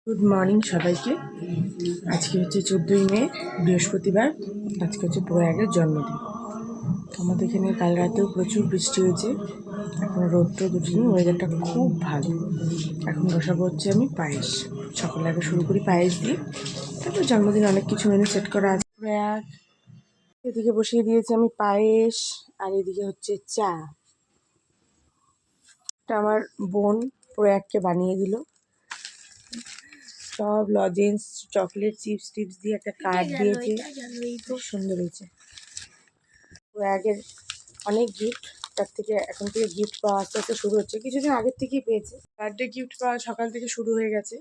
Good morning সবাইকে। আজকে হচ্ছে 14ই মে, বৃহস্পতিবার। আজকে হচ্ছে প্রয়াগের জন্মদিন। আমাদের এখানে কাল রাতেও প্রচুর বৃষ্টি হয়েছে, এখন রৌদ্র দুটিনি, ওয়েদারটা খুব ভালো। এখন বসাবো হচ্ছে আমি পায়েস। সকালে আগে শুরু করি পায়েস দিয়ে, তারপর জন্মদিন অনেক কিছু মেনু সেট করা আছে। প্রয়াগ এদিকে বসিয়ে দিয়েছি আমি পায়েস, আর এদিকে হচ্ছে চা। এটা আমার বোন প্রয়াগকে বানিয়ে দিল। সব লজেন্স, চকলেট, চিপস টিপস দিয়ে একটা কার্ড দিয়েছে, খুব সুন্দর হয়েছে। প্রয়াগের অনেক গিফট, তার থেকে এখন থেকে গিফট পাওয়া আস্তে আস্তে শুরু হচ্ছে। কিছুদিন আগের থেকেই পেয়েছে, বার্থডে গিফট পাওয়া সকাল থেকে শুরু হয়ে গেছে।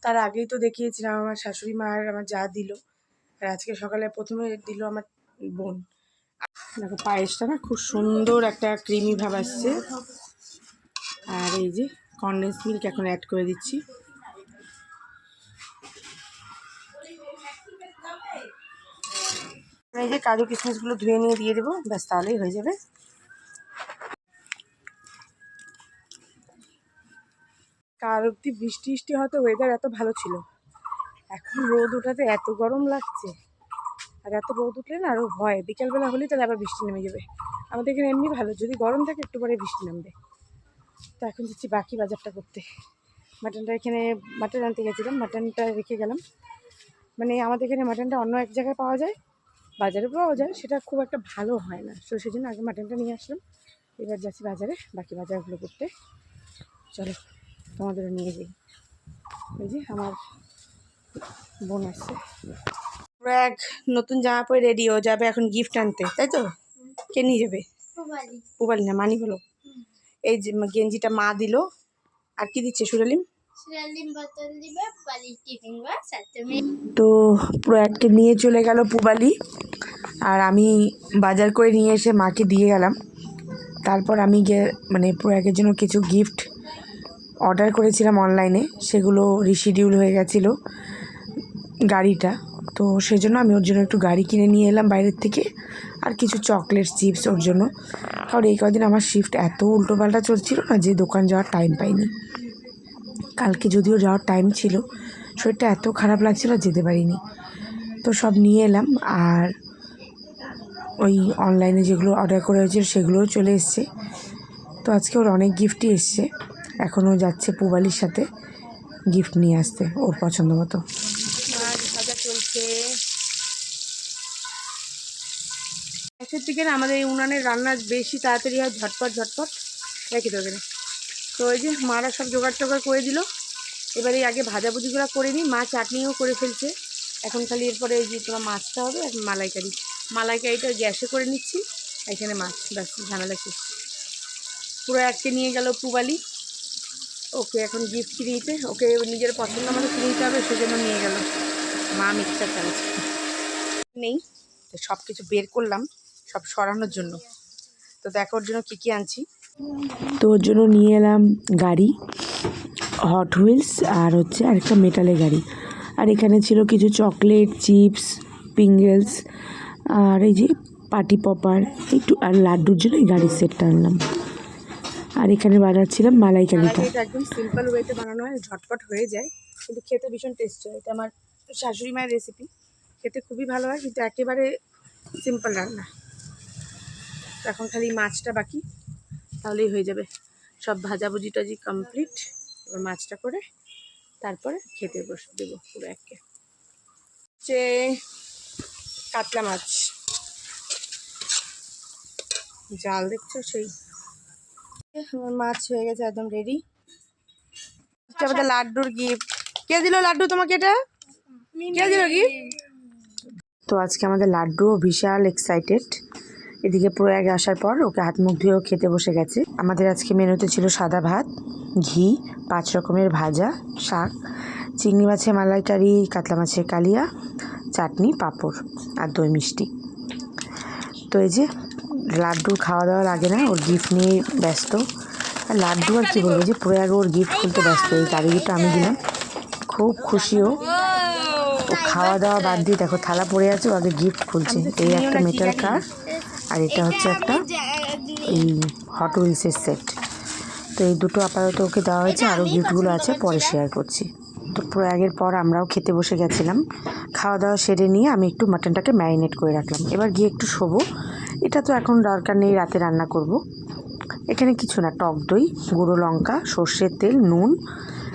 তার আগেই তো দেখিয়েছিলাম আমার শাশুড়ি মা আর আমার যা দিল, আর আজকে সকালে প্রথমে দিল আমার বোন। দেখো পায়েসটা না খুব সুন্দর একটা ক্রিমি ভাব আসছে। আর এই যে কনডেন্স মিল্ক এখন অ্যাড করে দিচ্ছি। এই যে কাজু কিশমিশগুলো ধুয়ে নিয়ে দিয়ে দেবো, ব্যাস তাহলেই হয়ে যাবে। কাল অব্দি বৃষ্টি বৃষ্টি হয়তো ওয়েদার এত ভালো ছিল, এখন রোদ ওঠাতে এত গরম লাগছে। আর এত রোদ উঠলে না আরও ভয়, বিকালবেলা হলেই তাহলে আবার বৃষ্টি নেমে যাবে। আমাদের এখানে এমনি ভালো, যদি গরম থাকে একটু পরে বৃষ্টি নামবে। তো এখন যাচ্ছি বাকি বাজারটা করতে। মাটনটা এখানে মাটন আনতে গেছিলাম, মাটনটা রেখে গেলাম। মানে আমাদের এখানে মাটনটা অন্য এক জায়গায় পাওয়া যায়, বাজারে পাওয়া যায়, সেটা খুব একটা ভালো হয় না। তো সেই জন্য আগে মাটনটা নিয়ে আসলাম। এবার যাচ্ছি বাজারে বাকি বাজারগুলো করতে। চলো তোমাদেরও নিয়ে যাই। এই যে আমার বোন আসছে, এক নতুন জামা পরে রেডি হয়ে যাবে এখন গিফট আনতে, তাই তো? কে নিয়ে যাবে? পুবালি না, মানি হলো। এই যে গেঞ্জিটা মা দিল। আর কি দিচ্ছে সুরালিম? তো প্রয়াগকে নিয়ে চলে গেল পুবালি, আর আমি বাজার করে নিয়ে এসে মাকে দিয়ে গেলাম। তারপর আমি গিয়ে মানে প্রয়াগের জন্য কিছু গিফট অর্ডার করেছিলাম অনলাইনে, সেগুলো রিশিডিউল হয়ে গেছিলো গাড়িটা। তো সেজন্য আমি ওর জন্য একটু গাড়ি কিনে নিয়ে এলাম বাইরের থেকে, আর কিছু চকলেট চিপস ওর জন্য। কারণ এই কদিন আমার শিফট এত উল্টোপাল্টা চলছিল না যে দোকান যাওয়ার টাইম পাইনি। কালকে যদিও যাওয়ার টাইম ছিল, শরীরটা এত খারাপ লাগছিল যেতে পারিনি। তো সব নিয়ে এলাম, আর ওই অনলাইনে যেগুলো অর্ডার করা হয়েছিল সেগুলোও চলে এসছে। তো আজকে ওর অনেক গিফটই এসছে, এখনও যাচ্ছে পুবালির সাথে গিফট নিয়ে আসতে ওর পছন্দ মতো। মাছ ভাজা চলছে। গ্যাসের থেকে না আমাদের এই উনানের রান্না বেশি তাড়াতাড়ি হয়, ঝটপট ঝটপট রেখে দেবে না। তো ওই যে মারা সব জোগাড় টোগাড় করে দিল। এবারে আগে ভাজাভুজিগুলো করে নিই, মা চাটনিও করে ফেলছে। এখন খালি এরপরে এই যে তোমার মাছটা হবে আর মালাইকারি। মালাইকারিটা গ্যাসে করে নিচ্ছি, এখানে মাছ, ব্যাস ঝামেলা শেষ। পুরো এককে নিয়ে গেল পুবালি, ওকে এখন গিফট কিনে দিতে, ওকে নিজের পছন্দ মতো কিনে দিতে হবে, সেজন্য নিয়ে গেল। মা মিক্সার চালাচ্ছে নেই, তো সব কিছু বের করলাম সব সরানোর জন্য। তো দেখো ওর জন্য কী কী আনছি। তো ওর জন্য নিয়ে এলাম গাড়ি, হট হুইলস, আর হচ্ছে আরেকটা মেটালের গাড়ি। আর এখানে ছিল কিছু চকলেট, চিপস, পিঙ্গেলস, আর এই যে পার্টি পপার একটু, আর লাড্ডুর জন্য এই গাড়ির সেটটা আনলাম। আর এখানে বানাচ্ছিলাম মালাইকারিটা। এটা একদম সিম্পল ওয়েতে বানানো হয়, ঝটপট হয়ে যায়, কিন্তু খেতে ভীষণ টেস্টি হয়। এটা আমার শাশুড়ি মায়ের রেসিপি, খেতে খুবই ভালো হয়, কিন্তু একেবারে সিম্পল রান্না। এখন খালি মাছটা বাকি, তাহলেই হয়ে যাবে। সব ভাজাভুজি টাজি কমপ্লিট, এবার মাছটা করে তারপরে খেতে বসে দেবো পুরো একে। হচ্ছে কাতলা মাছ, জাল দেখছো সেই। আমার মাছ হয়ে গেছে একদম রেডি। আমাদের লাড্ডুর গিফট কে দিল? লাড্ডু তোমাকে এটা কে দিল গিফট? তো আজকে আমাদের লাড্ডুও বিশাল এক্সাইটেড। এদিকে প্রয়াগ আসার পর ওকে হাত মুখ ধুয়েও খেতে বসে গেছে। আমাদের আজকে মেনুতে ছিল সাদা ভাত, ঘি, 5 রকমের ভাজা, শাক, চিংড়ি মাছের মালাইকারি, কাতলা মাছের কালিয়া, চাটনি, পাঁপড় আর দই মিষ্টি। তো এই যে লাড্ডুর খাওয়া দাওয়া লাগে না, ওর গিফট নিয়ে ব্যস্ত। আর লাড্ডু আর কী বলবো, যে প্রয়াগ ওর গিফট খুলতে ব্যস্ত। এই গাড়ি গিফটটা আমি দিলাম, খুব খুশিও। ও খাওয়া দাওয়া বাদ দিয়ে দেখো থালা পড়ে আছে, ও আগে গিফট খুলছে। এই একটা মেটাল কার, আর এটা হচ্ছে একটা এই হট হুইলসের সেট। তো এই দুটো আপাতত ওকে দেওয়া হয়েছে, আরও গিফটগুলো আছে পরে শেয়ার করছি। তো প্রয়াগের পর আমরাও খেতে বসে গেছিলাম। খাওয়া দাওয়া সেরে নিয়ে আমি একটু মাটনটাকে ম্যারিনেট করে রাখলাম। এবার গিয়ে একটু শোবো। এটা তো এখন দরকার নেই, রাতে রান্না করব। এখানে কিছু না, টক দই, গুঁড়ো লঙ্কা, সর্ষের তেল, নুন,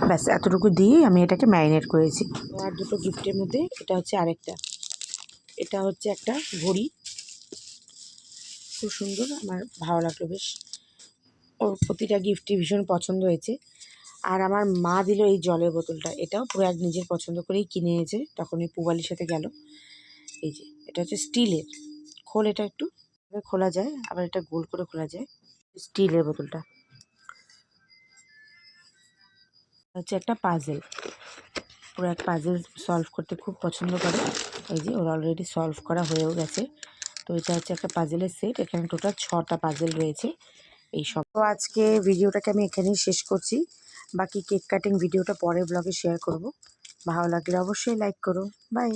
ব্যাস এতটুকু দিয়ে আমি এটাকে ম্যারিনেট করেছি। আর দুটো গিফটের মধ্যে এটা হচ্ছে আরেকটা, এটা হচ্ছে একটা ঘড়ি, খুব সুন্দর, আমার ভালো লাগলো বেশ। ওর প্রতিটা গিফটই ভীষণ পছন্দ হয়েছে। আর আমার মা দিল এই জলের বোতলটা, এটাও পুরো এক নিজের পছন্দ করেই কিনে এনেছে, তখন এই পুবালির সাথে গেল। এই যে এটা হচ্ছে স্টিলের, খোল এটা একটু খোলা যায়, আবার এটা গোল করে খোলা যায়। স্টিলের বোতলটা হচ্ছে একটা পাজেল, পুরো এক পাজেল সলভ করতে খুব পছন্দ করে। এই যে ওর অলরেডি সলভ করা হয়েও গেছে। তো এটা হচ্ছে একটা পাজেলের সেট, এখানে টোটাল 6টা পাজেল রয়েছে এই সব। তো আজকে ভিডিওটাকে আমি এখানেই শেষ করছি, বাকি কেক কাটিং ভিডিওটা পরের ব্লগে শেয়ার করব। ভালো লাগলে অবশ্যই লাইক করো। বাই।